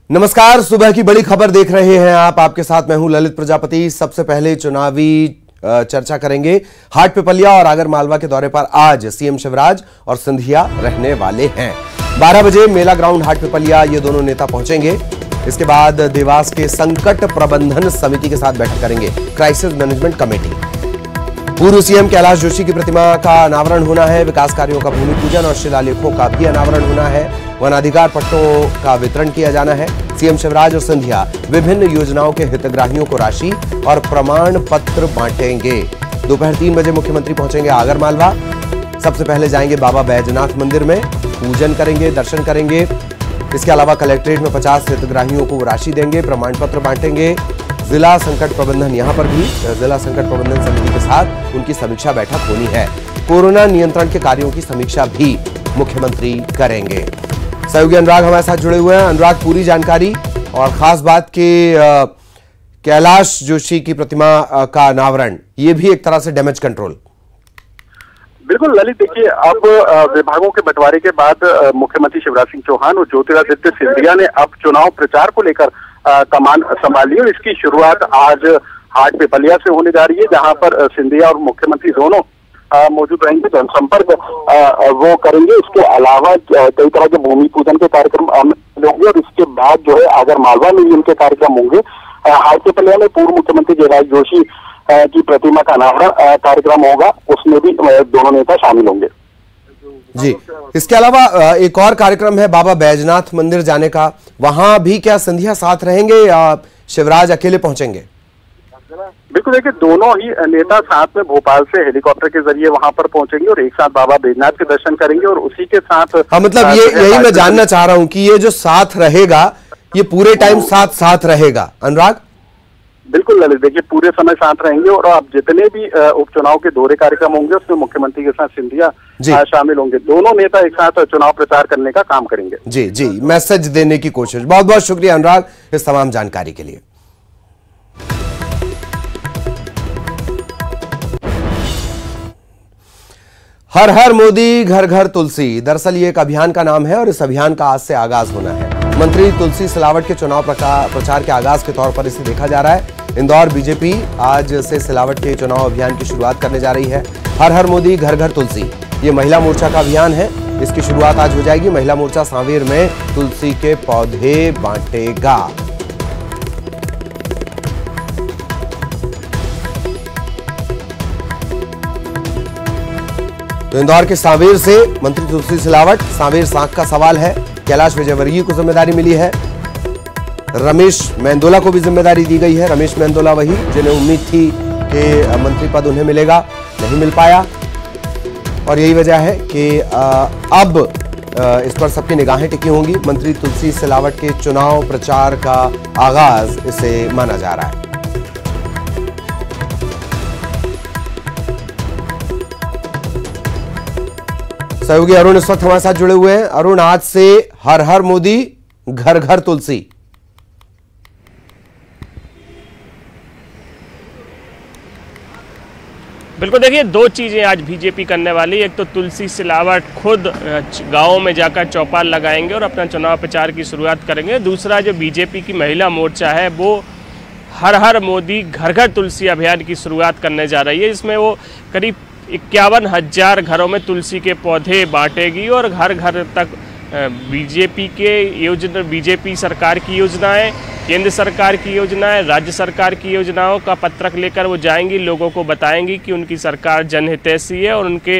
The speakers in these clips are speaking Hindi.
नमस्कार, सुबह की बड़ी खबर देख रहे हैं आप। आपके साथ मैं हूं ललित प्रजापति। सबसे पहले चुनावी चर्चा करेंगे। हाट पिपलिया और आगर मालवा के दौरे पर आज सीएम शिवराज और सिंधिया रहने वाले हैं। 12 बजे मेला ग्राउंड हाट पिपलिया ये दोनों नेता पहुंचेंगे। इसके बाद देवास के संकट प्रबंधन समिति के साथ बैठक करेंगे, क्राइसिस मैनेजमेंट कमेटी। पूर्व सीएम कैलाश जोशी की प्रतिमा का अनावरण होना है। विकास कार्यों का भूमि पूजन और शिलालेखों का भी अनावरण होना है। वनाधिकार पट्टों का वितरण किया जाना है। सीएम शिवराज और सिंधिया विभिन्न योजनाओं के हितग्राहियों को राशि और प्रमाण पत्र बांटेंगे। दोपहर 3 बजे मुख्यमंत्री पहुंचेंगे आगर मालवा। सबसे पहले जाएंगे बाबा बैजनाथ मंदिर में, पूजन करेंगे, दर्शन करेंगे। इसके अलावा कलेक्ट्रेट में 50 हितग्राहियों को राशि देंगे, प्रमाण पत्र बांटेंगे। जिला संकट प्रबंधन, यहां पर भी जिला संकट प्रबंधन समिति के साथ उनकी समीक्षा बैठक होनी है। कोरोना नियंत्रण के कार्यों की समीक्षा भी मुख्यमंत्री करेंगे। सहयोगी अनुराग हमारे साथ जुड़े हुए हैं। अनुराग, पूरी जानकारी और खास बात कि कैलाश जोशी की प्रतिमा का अनावरण, ये भी एक तरह से डैमेज कंट्रोल। बिल्कुल ललित, देखिए अब विभागों के बंटवारे के बाद मुख्यमंत्री शिवराज सिंह चौहान और ज्योतिरादित्य सिंधिया ने अब चुनाव प्रचार को लेकर कमान संभाली और इसकी शुरुआत आज हाट पिपलिया से होने जा रही है, जहां पर सिंधिया और मुख्यमंत्री दोनों मौजूद रहेंगे। जनसंपर्क वो करेंगे। इसके अलावा कई तरह के भूमि पूजन के कार्यक्रम होंगे और इसके बाद जो है आगर मालवा में भी उनके कार्यक्रम होंगे। हाट पिपलिया में पूर्व मुख्यमंत्री कैलाश जोशी की प्रतिमा का अनावरण कार्यक्रम होगा, उसमें भी दोनों नेता शामिल होंगे। जी, इसके अलावा एक और कार्यक्रम है बाबा बैजनाथ मंदिर जाने का। वहां भी क्या सिंधिया साथ रहेंगे या शिवराज अकेले पहुंचेंगे? बिल्कुल, देखिए दोनों ही नेता साथ में भोपाल से हेलीकॉप्टर के जरिए वहां पर पहुंचेंगे और एक साथ बाबा बैजनाथ के दर्शन करेंगे और उसी के साथ मतलब यही मैं जानना चाह रहा हूं कि ये जो साथ रहेगा, ये पूरे टाइम साथ रहेगा। अनुराग, बिल्कुल ललित, देखिए पूरे समय साथ रहेंगे और अब जितने भी उपचुनाव के दौरे कार्यक्रम होंगे उसमें मुख्यमंत्री के साथ सिंधिया शामिल होंगे। दोनों नेता एक साथ चुनाव प्रचार करने का काम करेंगे। जी, मैसेज देने की कोशिश। बहुत बहुत शुक्रिया अनुराग इस तमाम जानकारी के लिए। हर हर मोदी घर घर तुलसी, दरअसल ये एक अभियान का नाम है और इस अभियान का आज से आगाज होना है। मंत्री तुलसी सिलावट के चुनाव प्रचार के आगाज के तौर पर इसे देखा जा रहा है। इंदौर बीजेपी आज से सिलावट के चुनाव अभियान की शुरुआत करने जा रही है। हर हर मोदी घर घर तुलसी, ये महिला मोर्चा का अभियान है। इसकी शुरुआत आज हो जाएगी। महिला मोर्चा सांवेर में तुलसी के पौधे बांटेगा। तो इंदौर के सांवेर से मंत्री तुलसी सिलावट, सांवेर सांख का सवाल है। कैलाश विजयवर्गीय को जिम्मेदारी मिली है। रमेश मेंदोला को भी जिम्मेदारी दी गई है। रमेश मेंदोला वही जिन्हें उम्मीद थी कि मंत्री पद उन्हें मिलेगा, नहीं मिल पाया और यही वजह है कि अब इस पर सबकी निगाहें टिकी होंगी। मंत्री तुलसी सिलावट के चुनाव प्रचार का आगाज इसे माना जा रहा है। सहयोगी अरुण इस वक्त हमारे साथ जुड़े हुए हैं। अरुण, आज से हर हर मोदी घर घर तुलसी। बिल्कुल, देखिए दो चीज़ें आज बीजेपी करने वाली। एक तो तुलसी सिलावट खुद गाँव में जाकर चौपाल लगाएंगे और अपना चुनाव प्रचार की शुरुआत करेंगे। दूसरा, जो बीजेपी की महिला मोर्चा है वो हर हर मोदी घर घर तुलसी अभियान की शुरुआत करने जा रही है। इसमें वो करीब 51,000 घरों में तुलसी के पौधे बांटेगी और घर घर तक बीजेपी के योजना, बीजेपी सरकार की योजनाएं, केंद्र सरकार की योजनाएं, राज्य सरकार की योजनाओं का पत्रक लेकर वो जाएंगी, लोगों को बताएंगी कि उनकी सरकार जनहितैषी है और उनके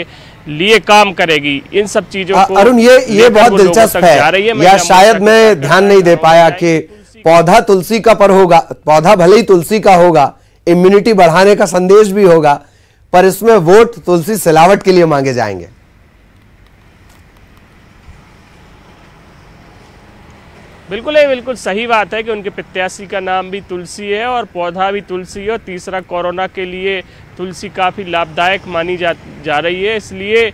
लिए काम करेगी। इन सब चीजों को अरुण, ये बहुत दिलचस्प है। या शायद मैं ध्यान नहीं दे पाया कि पौधा तुलसी का पर होगा, पौधा भले ही तुलसी का होगा, इम्यूनिटी बढ़ाने का संदेश भी होगा, पर इसमें वोट तुलसी सिलावट के लिए मांगे जाएंगे। बिल्कुल, ये बिल्कुल सही बात है कि उनके प्रत्याशी का नाम भी तुलसी है और पौधा भी तुलसी है। और तीसरा, कोरोना के लिए तुलसी काफ़ी लाभदायक मानी जा रही है। इसलिए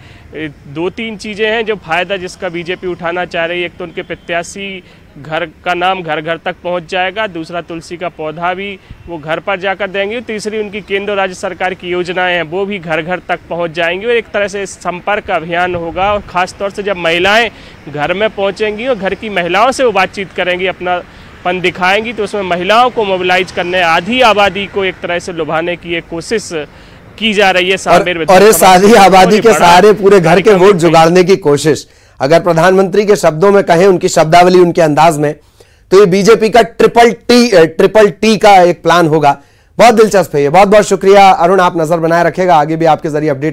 2-3 चीज़ें हैं जो फायदा जिसका बीजेपी उठाना चाह रही है। एक तो उनके प्रत्याशी घर का नाम घर घर तक पहुंच जाएगा। दूसरा, तुलसी का पौधा भी वो घर पर जाकर देंगे। तीसरी, उनकी केंद्र और राज्य सरकार की योजनाएं हैं वो भी घर घर तक पहुंच जाएंगी और एक तरह से संपर्क अभियान होगा। और ख़ास तौर से जब महिलाएं घर में पहुंचेंगी और घर की महिलाओं से वो बातचीत करेंगी, अपना पन दिखाएंगी तो उसमें महिलाओं को मोबिलाइज करने, आधी आबादी को एक तरह से लुभाने की एक कोशिश की जा रही है। और इस आधी आबादी के सहारे पूरे घर के वोट जुगाड़ने की कोशिश, अगर प्रधानमंत्री के शब्दों में कहें, उनकी शब्दावली, उनके अंदाज में, तो ये बीजेपी का ट्रिपल टी का एक प्लान होगा। बहुत दिलचस्प है ये। बहुत बहुत शुक्रिया अरुण, आप नजर बनाए रखेगा, आगे भी आपके जरिए अपडेट